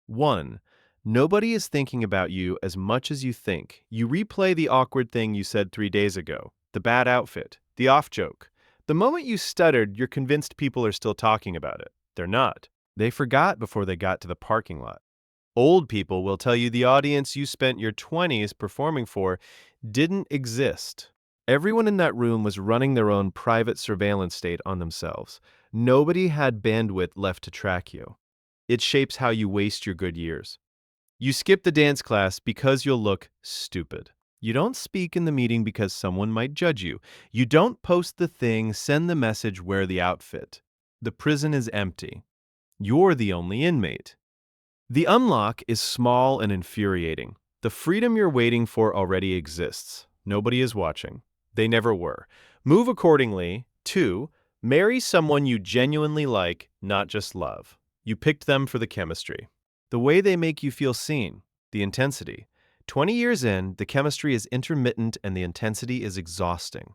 1. Nobody is thinking about you as much as you think. You replay the awkward thing you said 3 days ago, the bad outfit, the off joke. The moment you stuttered, you're convinced people are still talking about it. They're not. They forgot before they got to the parking lot. Old people will tell you the audience you spent your 20s performing for didn't exist. Everyone in that room was running their own private surveillance state on themselves. Nobody had bandwidth left to track you. It shapes how you waste your good years. You skip the dance class because you'll look stupid. You don't speak in the meeting because someone might judge you. You don't post the thing, send the message, wear the outfit. The prison is empty. You're the only inmate. The unlock is small and infuriating. The freedom you're waiting for already exists. Nobody is watching. They never were. Move accordingly. 2. Marry someone you genuinely like, not just love. You picked them for the chemistry. The way they make you feel seen. The intensity. 20 years in, the chemistry is intermittent and the intensity is exhausting.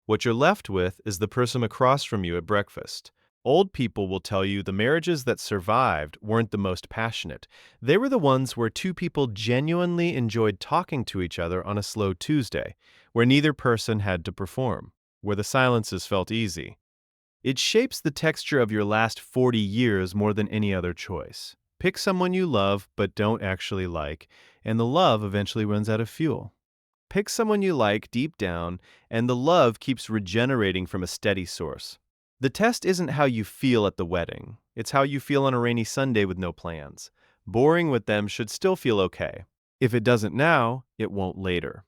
What you're left with is the person across from you at breakfast. Old people will tell you the marriages that survived weren't the most passionate. They were the ones where two people genuinely enjoyed talking to each other on a slow Tuesday, where neither person had to perform, where the silences felt easy. It shapes the texture of your last 40 years more than any other choice. Pick someone you love but don't actually like, and the love eventually runs out of fuel. Pick someone you like deep down, and the love keeps regenerating from a steady source. The test isn't how you feel at the wedding. It's how you feel on a rainy Sunday with no plans. Boring with them should still feel okay. If it doesn't now, it won't later.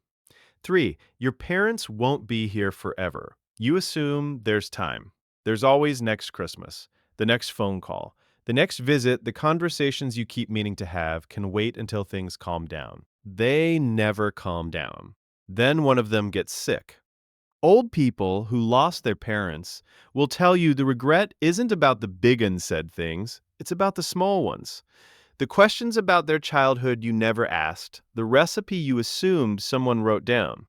3. Your parents won't be here forever. You assume there's time. There's always next Christmas, the next phone call, the next visit. The conversations you keep meaning to have can wait until things calm down. They never calm down. Then one of them gets sick. Old people who lost their parents will tell you the regret isn't about the big unsaid things, it's about the small ones. The questions about their childhood you never asked, the recipe you assumed someone wrote down.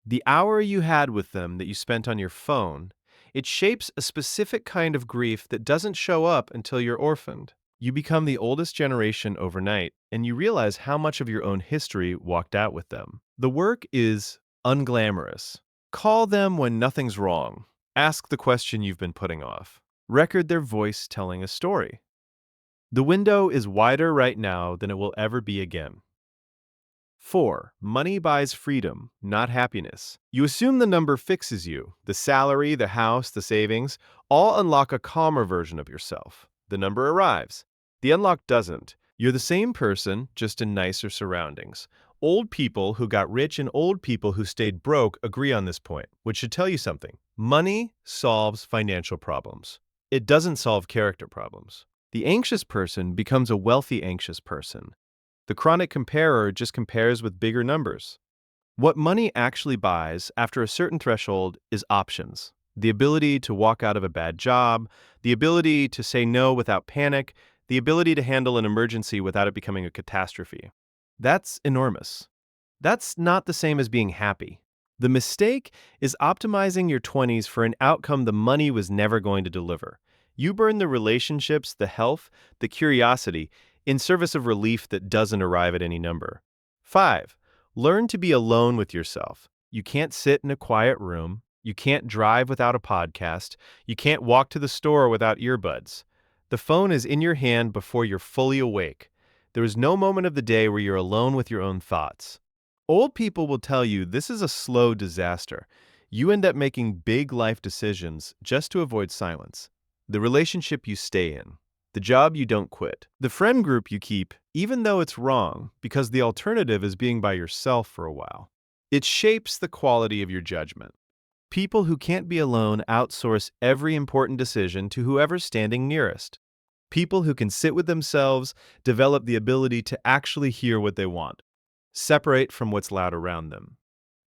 The hour you had with them that you spent on your phone, it shapes a specific kind of grief that doesn't show up until you're orphaned. You become the oldest generation overnight, and you realize how much of your own history walked out with them. The work is unglamorous. Call them when nothing's wrong. Ask the question you've been putting off. Record their voice telling a story. The window is wider right now than it will ever be again. 4. Money buys freedom, not happiness. You assume the number fixes you. The salary, the house, the savings, all unlock a calmer version of yourself. The number arrives. The unlock doesn't. You're the same person, just in nicer surroundings. Old people who got rich and old people who stayed broke agree on this point, which should tell you something. Money solves financial problems. It doesn't solve character problems. The anxious person becomes a wealthy anxious person. The chronic comparer just compares with bigger numbers. What money actually buys after a certain threshold is options. The ability to walk out of a bad job, the ability to say no without panic, the ability to handle an emergency without it becoming a catastrophe. That's enormous. That's not the same as being happy. The mistake is optimizing your 20s for an outcome the money was never going to deliver. You burn the relationships, the health, the curiosity in service of relief that doesn't arrive at any number. 5. Learn to be alone with yourself. You can't sit in a quiet room. You can't drive without a podcast. You can't walk to the store without earbuds. The phone is in your hand before you're fully awake. There is no moment of the day where you're alone with your own thoughts. Old people will tell you this is a slow disaster. You end up making big life decisions just to avoid silence. The relationship you stay in. The job you don't quit. The friend group you keep, even though it's wrong, because the alternative is being by yourself for a while. It shapes the quality of your judgment. People who can't be alone outsource every important decision to whoever's standing nearest. People who can sit with themselves develop the ability to actually hear what they want, separate from what's loud around them.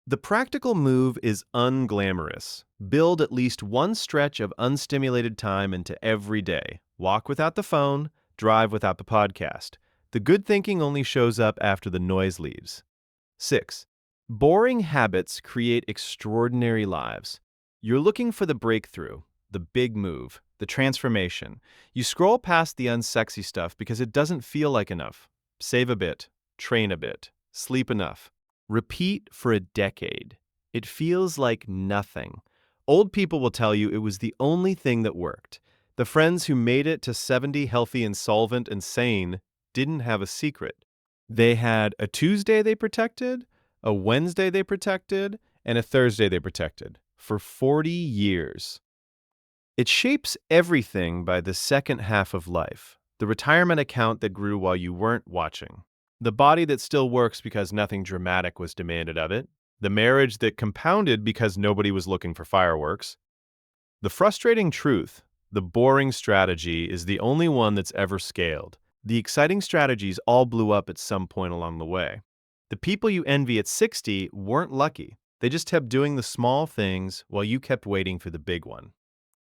The practical move is unglamorous. Build at least one stretch of unstimulated time into every day. Walk without the phone, drive without the podcast. The good thinking only shows up after the noise leaves. 6. Boring habits create extraordinary lives. You're looking for the breakthrough, the big move, the transformation. You scroll past the unsexy stuff because it doesn't feel like enough. Save a bit, train a bit, sleep enough. Repeat for a decade. It feels like nothing. Old people will tell you it was the only thing that worked. The friends who made it to 70 healthy and solvent and sane didn't have a secret. They had a Tuesday they protected, a Wednesday they protected, and a Thursday they protected for 40 years. It shapes everything by the second half of life. The retirement account that grew while you weren't watching. The body that still works because nothing dramatic was demanded of it. The marriage that compounded because nobody was looking for fireworks. The frustrating truth, the boring strategy, is the only one that's ever scaled. The exciting strategies all blew up at some point along the way. The people you envy at 60 weren't lucky. They just kept doing the small things while you kept waiting for the big one.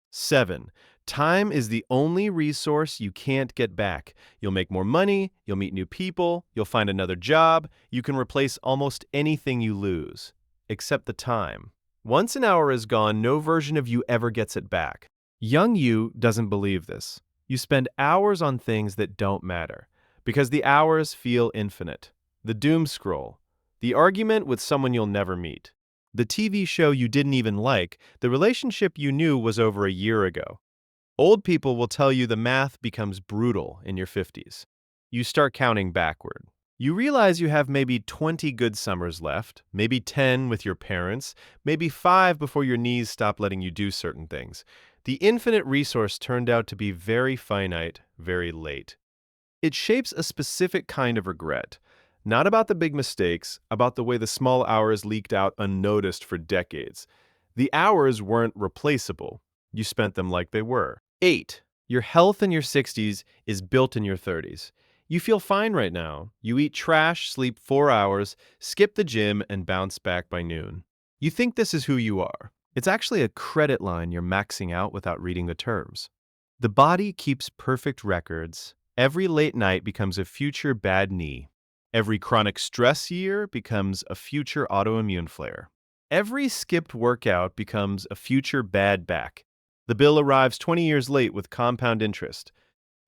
7. Time is the only resource you can't get back. You'll make more money, you'll meet new people, you'll find another job, you can replace almost anything you lose, except the time. Once an hour is gone, no version of you ever gets it back. Young you doesn't believe this. You spend hours on things that don't matter, because the hours feel infinite. The doom scroll, the argument with someone you'll never meet. The TV show you didn't even like, the relationship you knew was over a year ago. Old people will tell you the math becomes brutal in your 50s. You start counting backward. You realize you have maybe 20 good summers left, maybe 10 with your parents, maybe 5 before your knees stop letting you do certain things. The infinite resource turned out to be very finite, very late. It shapes a specific kind of regret. Not about the big mistakes, about the way the small hours leaked out unnoticed for decades. The hours weren't replaceable. You spent them like they were. 8. Your health in your 60s is built in your 30s. You feel fine right now. You eat trash, sleep 4 hours, skip the gym, and bounce back by noon. You think this is who you are. It's actually a credit line you're maxing out without reading the terms. The body keeps perfect records. Every late night becomes a future bad knee. Every chronic stress year becomes a future autoimmune flare. Every skipped workout becomes a future bad back. The bill arrives 20 years late with compound interest.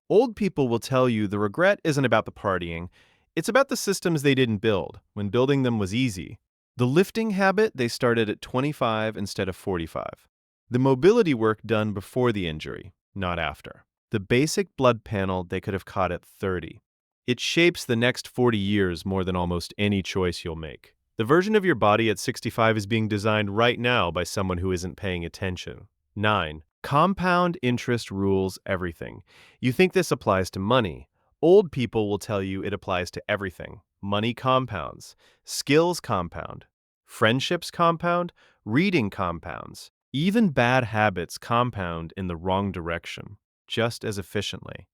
Old people will tell you the regret isn't about the partying. It's about the systems they didn't build when building them was easy. The lifting habit they started at 25 instead of 45. The mobility work done before the injury, not after. The basic blood panel they could have caught at 30. It shapes the next 40 years more than almost any choice you'll make. The version of your body at 65 is being designed right now by someone who isn't paying attention. 9. Compound interest rules everything. You think this applies to money. Old people will tell you it applies to everything. Money compounds. Skills compound. Friendships compound. Reading compounds. Even bad habits compound in the wrong direction, just as efficiently.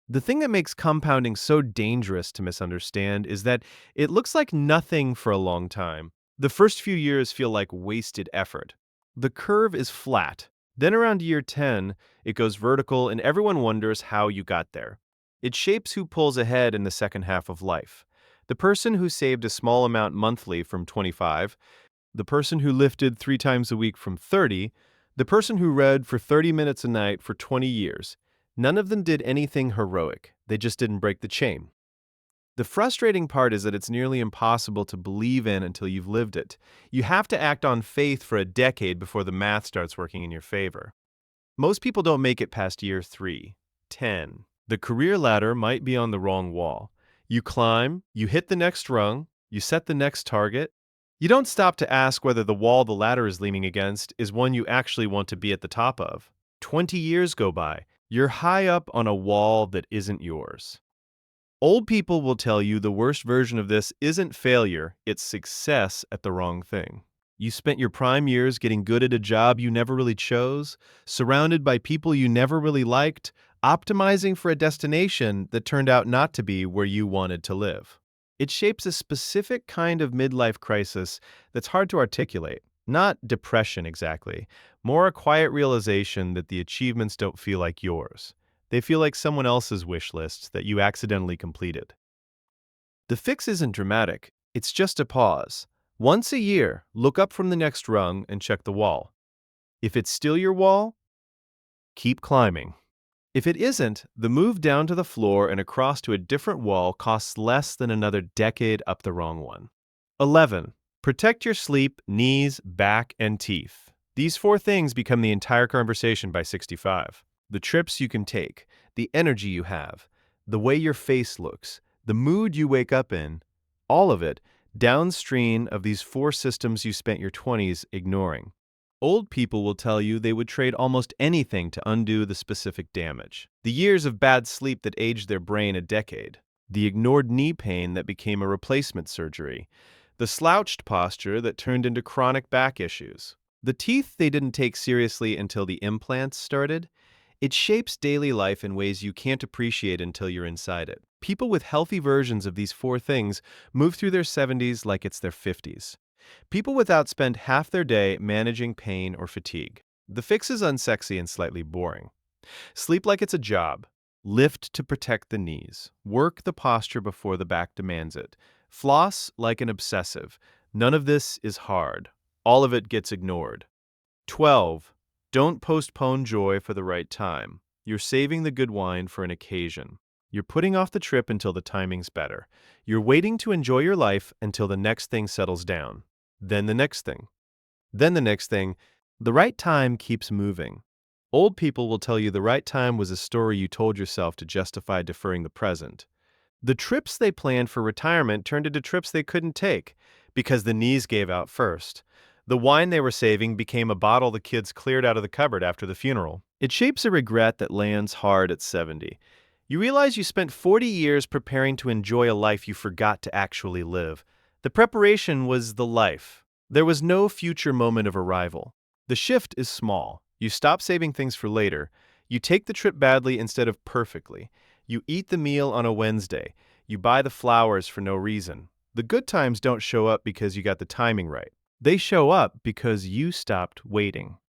The thing that makes compounding so dangerous to misunderstand is that it looks like nothing for a long time. The first few years feel like wasted effort. The curve is flat. Then around year 10, it goes vertical and everyone wonders how you got there. It shapes who pulls ahead in the second half of life. The person who saved a small amount monthly from 25, the person who lifted 3 times a week from 30, the person who read for 30 minutes a night for 20 years. None of them did anything heroic. They just didn't break the chain. The frustrating part is that it's nearly impossible to believe in until you've lived it. You have to act on faith for a decade before the math starts working in your favor. Most people don't make it past year 3, 10. The career ladder might be on the wrong wall. You climb, you hit the next rung, you set the next target. You don't stop to ask whether the wall the ladder is leaning against is one you actually want to be at the top of. 20 years go by. You're high up on a wall that isn't yours. Old people will tell you the worst version of this isn't failure, it's success at the wrong thing. You spent your prime years getting good at a job you never really chose, surrounded by people you never really liked, optimizing for a destination that turned out not to be where you wanted to live. It shapes a specific kind of midlife crisis that's hard to articulate. Not depression exactly, more a quiet realization that the achievements don't feel like yours. They feel like someone else's wish list that you accidentally completed. The fix isn't dramatic, it's just a pause. Once a year, look up from the next rung and check the wall. If it's still your wall, keep climbing. If it isn't, the move down to the floor and across to a different wall costs less than another decade up the wrong one. 11. Protect your sleep, knees, back, and teeth. These four things become the entire conversation by 65. The trips you can take, the energy you have, the way your face looks, the mood you wake up in, all of it downstream of these four systems you spent your 20s ignoring. Old people will tell you they would trade almost anything to undo the specific damage. The years of bad sleep that aged their brain a decade, the ignored knee pain that became a replacement surgery, the slouched posture that turned into chronic back issues, the teeth they didn't take seriously until the implants started. It shapes daily life in ways you can't appreciate until you're inside it. People with healthy versions of these four things move through their 70s like it's their 50s. People without spend half their day managing pain or fatigue. The fix is unsexy and slightly boring. Sleep like it's a job. Lift to protect the knees. Work the posture before the back demands it. Floss like an obsessive. None of this is hard. All of it gets ignored. 12. Don't postpone joy for the right time. You're saving the good wine for an occasion. You're putting off the trip until the timing's better. You're waiting to enjoy your life until the next thing settles down. Then the next thing. Then the next thing. The right time keeps moving. Old people will tell you the right time was a story you told yourself to justify deferring the present. The trips they planned for retirement turned into trips they couldn't take because the knees gave out first. The wine they were saving became a bottle the kids cleared out of the cupboard after the funeral. It shapes a regret that lands hard at 70. You realize you spent 40 years preparing to enjoy a life you forgot to actually live. The preparation was the life. There was no future moment of arrival. The shift is small. You stop saving things for later. You take the trip badly instead of perfectly. You eat the meal on a Wednesday. You buy the flowers for no reason. The good times don't show up because you got the timing right. They show up because you stopped waiting.